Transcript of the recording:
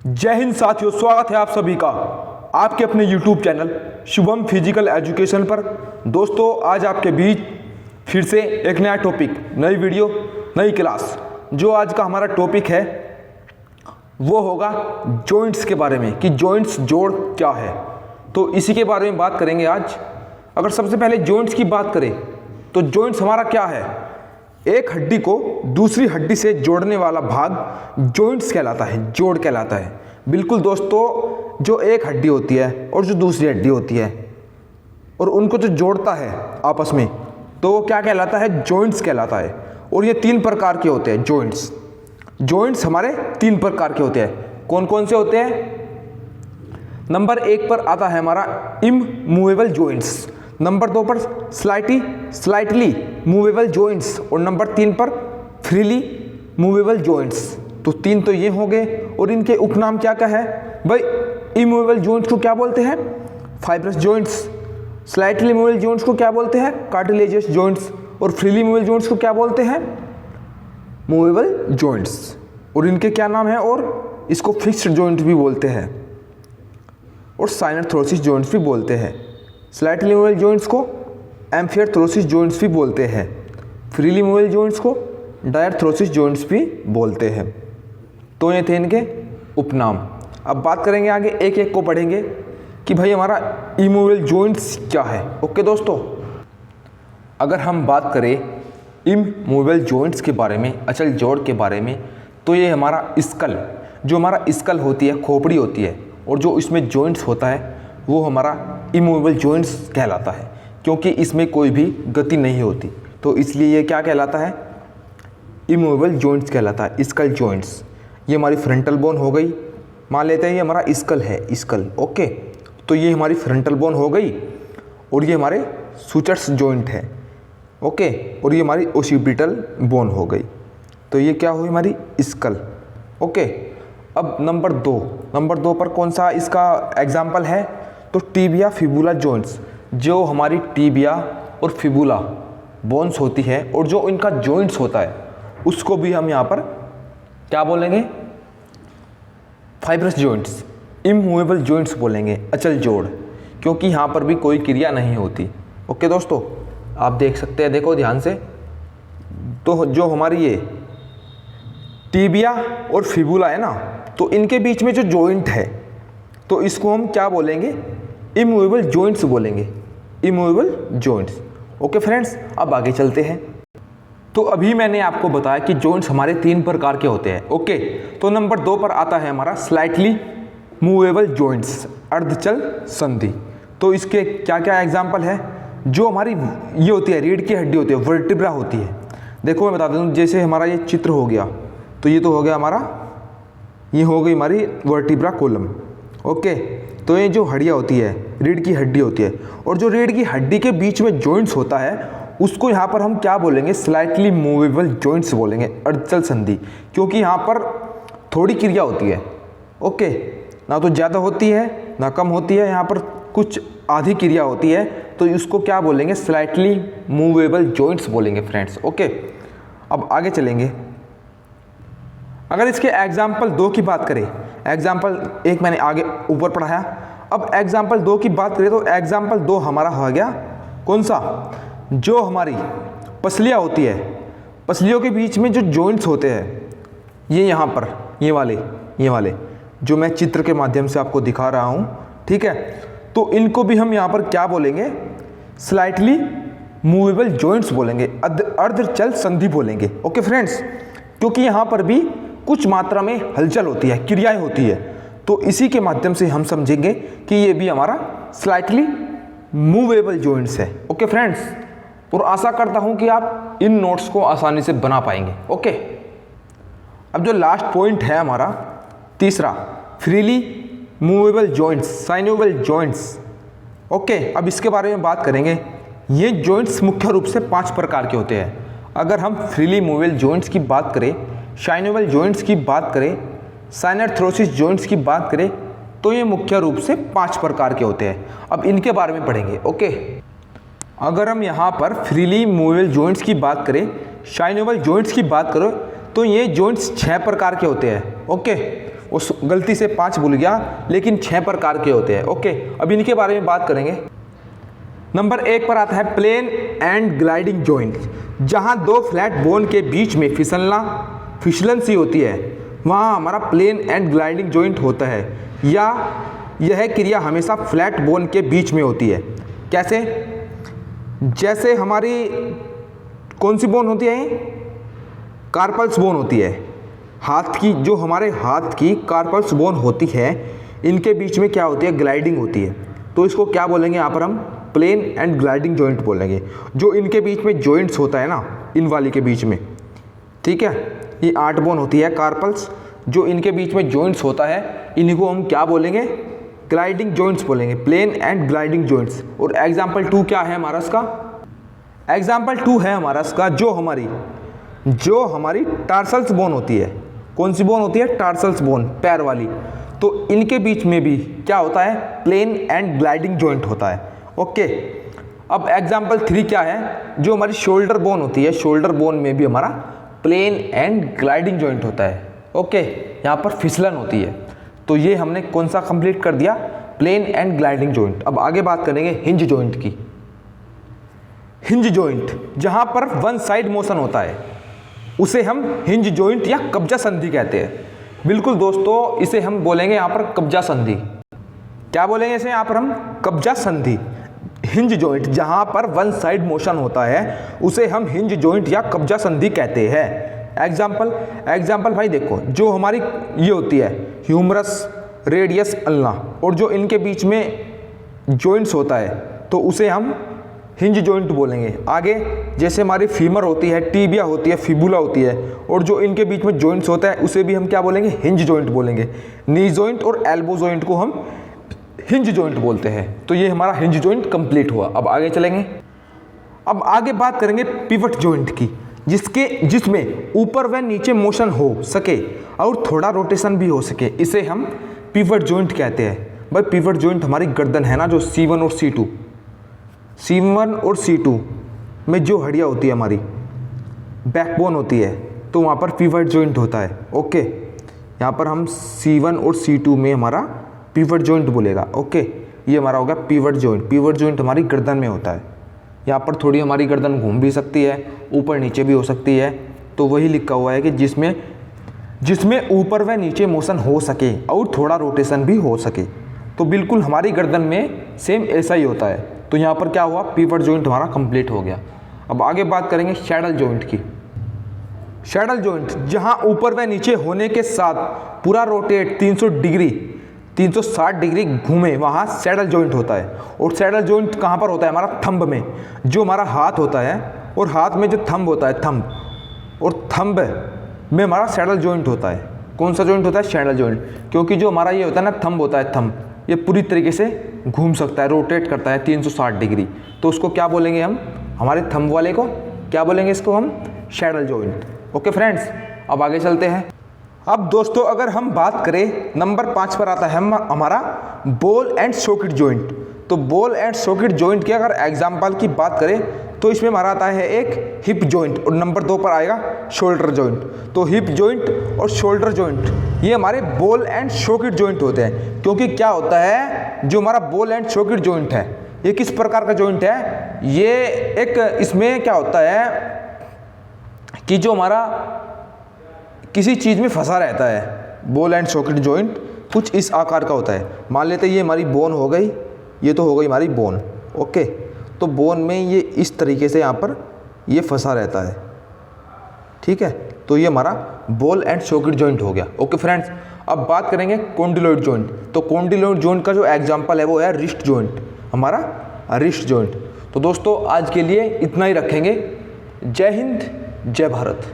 जय हिंद साथियों, स्वागत है आप सभी का आपके अपने YouTube channel Shubham physical education पर। दोस्तों, आज आपके बीच फिर से एक नया टॉपिक, नई वीडियो, नई क्लास। जो आज का हमारा टॉपिक है वो होगा जॉइंट्स के बारे में कि जॉइंट्स जोड़ क्या है, तो इसी के बारे में बात करेंगे आज। अगर सबसे पहले जॉइंट्स की बात करें तो जॉइंट्स हमारा क्या है? एक हड्डी को दूसरी हड्डी से जोड़ने वाला भाग जॉइंट्स कहलाता है, जोड़ कहलाता है। बिल्कुल दोस्तों, जो एक हड्डी होती है और जो दूसरी हड्डी होती है और उनको जो जोड़ता है आपस में, तो वो क्या कहलाता है? जॉइंट्स कहलाता है। और ये तीन प्रकार के होते हैं जॉइंट्स। जॉइंट्स हमारे तीन प्रकार के होते हैं। कौन कौन से होते हैं? नंबर 1 पर आता है हमारा इमूवेबल जॉइंट्स, नंबर 2 पर स्लाइटली मूवेबल जॉइंट्स और नंबर 3 पर फ्रीली मूवेबल जॉइंट्स। तो तीन तो ये हो गए और इनके उपनाम क्या क्या है भाई? इमूवेबल जॉइंट्स को क्या बोलते हैं? Fibrous joints. Slightly movable joints को क्या बोलते हैं? Cartilaginous joints. और फ्रीली मूवेबल जॉइंट्स को क्या बोलते हैं? Movable joints. और इनके क्या नाम है? और इसको फिक्स्ड जॉइंट भी बोलते हैं और साइनोथोरसिस जॉइंट्स भी बोलते हैं। स्लाइटली मूवेबल जॉइंट्स को एम्फियरथ्रोसिस जॉइंट्स भी बोलते हैं। फ्रीली मूवेबल जॉइंट्स को डायरथ्रोसिस जॉइंट्स भी बोलते हैं। तो ये थे इनके उपनाम। अब बात करेंगे आगे, एक एक को पढ़ेंगे कि भाई हमारा इमूवेबल जॉइंट्स क्या है। ओके दोस्तों, अगर हम बात करें इमूवेबल जॉइंट्स के बारे में, अचल जोड़ के बारे में, तो ये हमारा स्कल, जो हमारा स्कल होती है, खोपड़ी होती है, और जो इसमें जॉइंट्स होता है वो हमारा इमूवेबल जॉइंट्स कहलाता है। क्योंकि इसमें कोई भी गति नहीं होती, तो इसलिए ये क्या कहलाता है? इमूवेबल जॉइंट्स कहलाता है, स्कल जॉइंट्स। ये हमारी फ्रंटल बोन हो गई, मान लेते हैं ये हमारा स्कल है, स्कल। ओके, तो ये हमारी फ्रंटल बोन हो गई और ये हमारे सूचर्स जॉइंट है। ओके, और ये हमारी ओसिपिटल बोन हो गई। तो ये क्या हुई? हमारी स्कल। ओके, अब नंबर 2 पर कौन सा इसका एग्जाम्पल है? तो टीबिया फिबुला जॉइंट्स। जो हमारी टीबिया और फिबुला बोन्स होती है और जो इनका जॉइंट्स होता है उसको भी हम यहाँ पर क्या बोलेंगे? फाइब्रस जॉइंट्स, इमूवेबल जॉइंट्स बोलेंगे, अचल जोड़, क्योंकि यहाँ पर भी कोई क्रिया नहीं होती। ओके दोस्तों, आप देख सकते हैं, देखो ध्यान से। तो जो हमारी ये टीबिया और फिबुला है ना, तो इनके बीच में जो जॉइंट है तो इसको हम क्या बोलेंगे? इमूवेबल जॉइंट्स बोलेंगे, इमूवेबल जॉइंट्स। ओके फ्रेंड्स, अब आगे चलते हैं। तो अभी मैंने आपको बताया कि जॉइंट्स हमारे तीन प्रकार के होते हैं। ओके, तो नंबर 2 पर आता है हमारा स्लाइटली मूवेबल जॉइंट्स, अर्धचल संधि। तो इसके क्या क्या एग्जाम्पल है? जो हमारी ये होती है, रीढ़ की हड्डी होती है, वर्टिब्रा होती है। देखो मैं बता दूँ, जैसे हमारा ये चित्र हो गया, तो ये तो हो गया हमारा, ये हो गई हमारी वर्टिब्रा कोलम। ओके, तो ये जो हड्डियाँ होती है, रीढ़ की हड्डी होती है, और जो रीढ़ की हड्डी के बीच में जॉइंट्स होता है उसको यहाँ पर हम क्या बोलेंगे? स्लाइटली मूवेबल जॉइंट्स बोलेंगे, अर्धचल संधि। क्योंकि यहाँ पर थोड़ी क्रिया होती है। ओके, ना तो ज़्यादा होती है ना कम होती है, यहाँ पर कुछ आधी क्रिया होती है, तो इसको क्या बोलेंगे? स्लाइटली मूवेबल जॉइंट्स बोलेंगे फ्रेंड्स। ओके, अब आगे चलेंगे। अगर इसके एग्जाम्पल 2 की बात करें, एग्जाम्पल 1 मैंने आगे ऊपर पढ़ाया, अब एग्जाम्पल 2 की बात करें तो एग्जाम्पल 2 हमारा हो गया कौन सा? जो हमारी पसलियाँ होती है, पसलियों के बीच में जो जॉइंट्स होते हैं, ये यहाँ पर ये वाले जो मैं चित्र के माध्यम से आपको दिखा रहा हूँ, ठीक है। तो इनको भी हम यहाँ पर क्या बोलेंगे? स्लाइटली मूवेबल जॉइंट्स बोलेंगे, अर्धचल संधि बोलेंगे। ओके फ्रेंड्स, क्योंकि यहाँ पर भी कुछ मात्रा में हलचल होती है, क्रियाएं होती है, तो इसी के माध्यम से हम समझेंगे कि ये भी हमारा स्लाइटली मूवेबल जॉइंट्स है। ओके फ्रेंड्स, और आशा करता हूं कि आप इन नोट्स को आसानी से बना पाएंगे। ओके, अब जो लास्ट पॉइंट है हमारा तीसरा, freely movable joints, synovial joints. Okay, अब इसके बारे में बात करेंगे। ये जॉइंट्स मुख्य रूप से 5 प्रकार के होते हैं। अगर हम फ्रीली मूवेबल जॉइंट्स की बात करें, साइनोवेबल जॉइंट्स की बात करें, साइनोथोरसिस जॉइंट्स की बात करें, तो ये मुख्य रूप से 5 प्रकार के होते हैं। अब इनके बारे में पढ़ेंगे। ओके, अगर हम यहाँ पर फ्रीली मूवेबल जॉइंट्स की बात करें, साइनोवेबल जॉइंट्स की बात करें, तो ये जॉइंट्स 6 प्रकार के होते हैं। ओके, उस गलती से 5 भूल गया, लेकिन 6 प्रकार के होते हैं। ओके, अब इनके बारे में बात करेंगे। नंबर 1 पर आता है प्लेन एंड ग्लाइडिंग जॉइंट। जहां दो फ्लैट बोन के बीच में फिसलन सी होती है, वहां हमारा प्लेन एंड ग्लाइडिंग जॉइंट होता है, या यह क्रिया हमेशा फ्लैट बोन के बीच में होती है। कैसे? जैसे हमारी कौन सी बोन होती है? कार्पल्स बोन होती है। हाथ की, जो हमारे हाथ की कार्पल्स बोन होती है, इनके बीच में क्या होती है? ग्लाइडिंग होती है। तो इसको क्या बोलेंगे यहाँ पर हम? प्लेन एंड ग्लाइडिंग जॉइंट बोलेंगे। जो इनके बीच में जॉइंट्स होता है ना, इन वाली के बीच में, ठीक है, ये 8 बोन होती है कार्पल्स, जो इनके बीच में जॉइंट्स होता है, इन्हीं को हम क्या बोलेंगे? ग्लाइडिंग जॉइंट्स बोलेंगे, प्लेन एंड ग्लाइडिंग जॉइंट्स। और एग्जाम्पल 2 क्या है हमारा इसका? एग्जाम्पल 2 है हमारा इसका जो हमारी टार्सल्स बोन होती है। कौन सी बोन होती है? टार्सल्स बोन, पैर वाली। तो इनके बीच में भी क्या होता है? प्लेन एंड ग्लाइडिंग जॉइंट होता है। ओके, अब एग्जाम्पल 3 क्या है? जो हमारी शोल्डर बोन होती है, शोल्डर बोन में भी हमारा प्लेन एंड ग्लाइडिंग जॉइंट होता है। ओके, यहाँ पर फिसलन होती है। तो ये हमने कौन सा कंप्लीट कर दिया? Plane and gliding joint. अब आगे बात करेंगे हिंज जॉइंट की। हिंज जॉइंट, जहाँ पर वन साइड मोशन होता है, उसे हम हिंज जॉइंट या कब्जा संधि कहते हैं। बिल्कुल दोस्तों, इसे हम बोलेंगे यहाँ पर कब्जा संधि। क्या बोलेंगे इसे यहाँ पर हम? कब्जा संधि। हिंज जॉइंट जहाँ पर वन साइड मोशन होता है, उसे हम हिंज जॉइंट या कब्जा संधि कहते हैं। एग्जाम्पल भाई देखो, जो हमारी ये होती है ह्यूमरस, रेडियस, अल्ना, और जो इनके बीच में जॉइंट्स होता है, तो उसे हम हिंज जॉइंट बोलेंगे। आगे जैसे हमारी फीमर होती है, टीबिया होती है, फिबुला होती है, और जो इनके बीच में जॉइंट्स होता है, उसे भी हम क्या बोलेंगे? हिंज जॉइंट बोलेंगे। नी जॉइंट और एल्बो जॉइंट को हम हिंज जॉइंट बोलते हैं। तो ये हमारा हिंज जॉइंट कंप्लीट हुआ। अब आगे चलेंगे। अब आगे बात करेंगे पिवट जॉइंट की, जिसमें ऊपर व नीचे मोशन हो सके और थोड़ा रोटेशन भी हो सके, इसे हम पिवट जॉइंट कहते हैं। भाई पिवट जॉइंट हमारी गर्दन है ना, जो C1 और C2 में जो हड्डियाँ होती है, हमारी बैकबोन होती है, तो वहाँ पर पिवट जॉइंट होता है। ओके, यहाँ पर हम C1 और C2 में हमारा पिवट जॉइंट बोलेगा। ओके, ये हमारा होगा पिवट जॉइंट। पिवट जॉइंट हमारी गर्दन में होता है। यहाँ पर थोड़ी हमारी गर्दन घूम भी सकती है, ऊपर नीचे भी हो सकती है। तो वही लिखा हुआ है कि जिसमें ऊपर व नीचे मोशन हो सके और थोड़ा रोटेशन भी हो सके। तो बिल्कुल हमारी गर्दन में सेम ऐसा ही होता है। तो यहाँ पर क्या हुआ? पिवट जॉइंट हमारा कंप्लीट हो गया। अब आगे बात करेंगे सैडल जॉइंट की। सैडल जॉइंट, जहाँ ऊपर व नीचे होने के साथ पूरा रोटेट 360 डिग्री घूमे, वहाँ सैडल जॉइंट होता है। और सैडल जॉइंट कहाँ पर होता है? हमारा थंब में। जो हमारा हाथ होता है, और हाथ में जो थंब होता है, थंब में हमारा सैडल जॉइंट होता है। कौन सा जॉइंट होता है? Saddle joint. क्योंकि जो हमारा ये होता है ना, थंब होता है, थंब ये पूरी तरीके से घूम सकता है, रोटेट करता है 360 डिग्री। तो उसको क्या बोलेंगे हम? हमारे थंब वाले को क्या बोलेंगे? इसको हम सैडल जॉइंट। ओके फ्रेंड्स, अब आगे चलते हैं। अब दोस्तों अगर हम बात करें, नंबर 5 पर आता है हमारा बॉल एंड सॉकेट जॉइंट। तो बॉल एंड सॉकेट जॉइंट के अगर एग्जाम्पल की बात करें, तो इसमें हमारा आता है एक हिप जॉइंट, और नंबर 2 पर आएगा शोल्डर जॉइंट। तो हिप जॉइंट और शोल्डर जॉइंट ये हमारे बॉल एंड सॉकेट जॉइंट होते हैं। क्योंकि क्या होता है, जो हमारा बॉल एंड सॉकेट जॉइंट है, ये किस प्रकार का जॉइंट है? ये एक, इसमें क्या होता है कि जो हमारा किसी चीज़ में फंसा रहता है। बॉल एंड सॉकेट जॉइंट कुछ इस आकार का होता है। मान लेते हैं ये हमारी बोन हो गई, ये तो हो गई हमारी बोन। ओके, तो बोन में ये इस तरीके से यहाँ पर ये फंसा रहता है, ठीक है। तो ये हमारा बॉल एंड सॉकेट जॉइंट हो गया। ओके फ्रेंड्स, अब बात करेंगे कॉन्डिलॉइड जॉइंट। तो कॉन्डिलॉइड जॉइंट का जो एग्जाम्पल है वो है रिस्ट जॉइंट, हमारा रिस्ट जॉइंट। तो दोस्तों आज के लिए इतना ही रखेंगे। जय हिंद, जय भारत।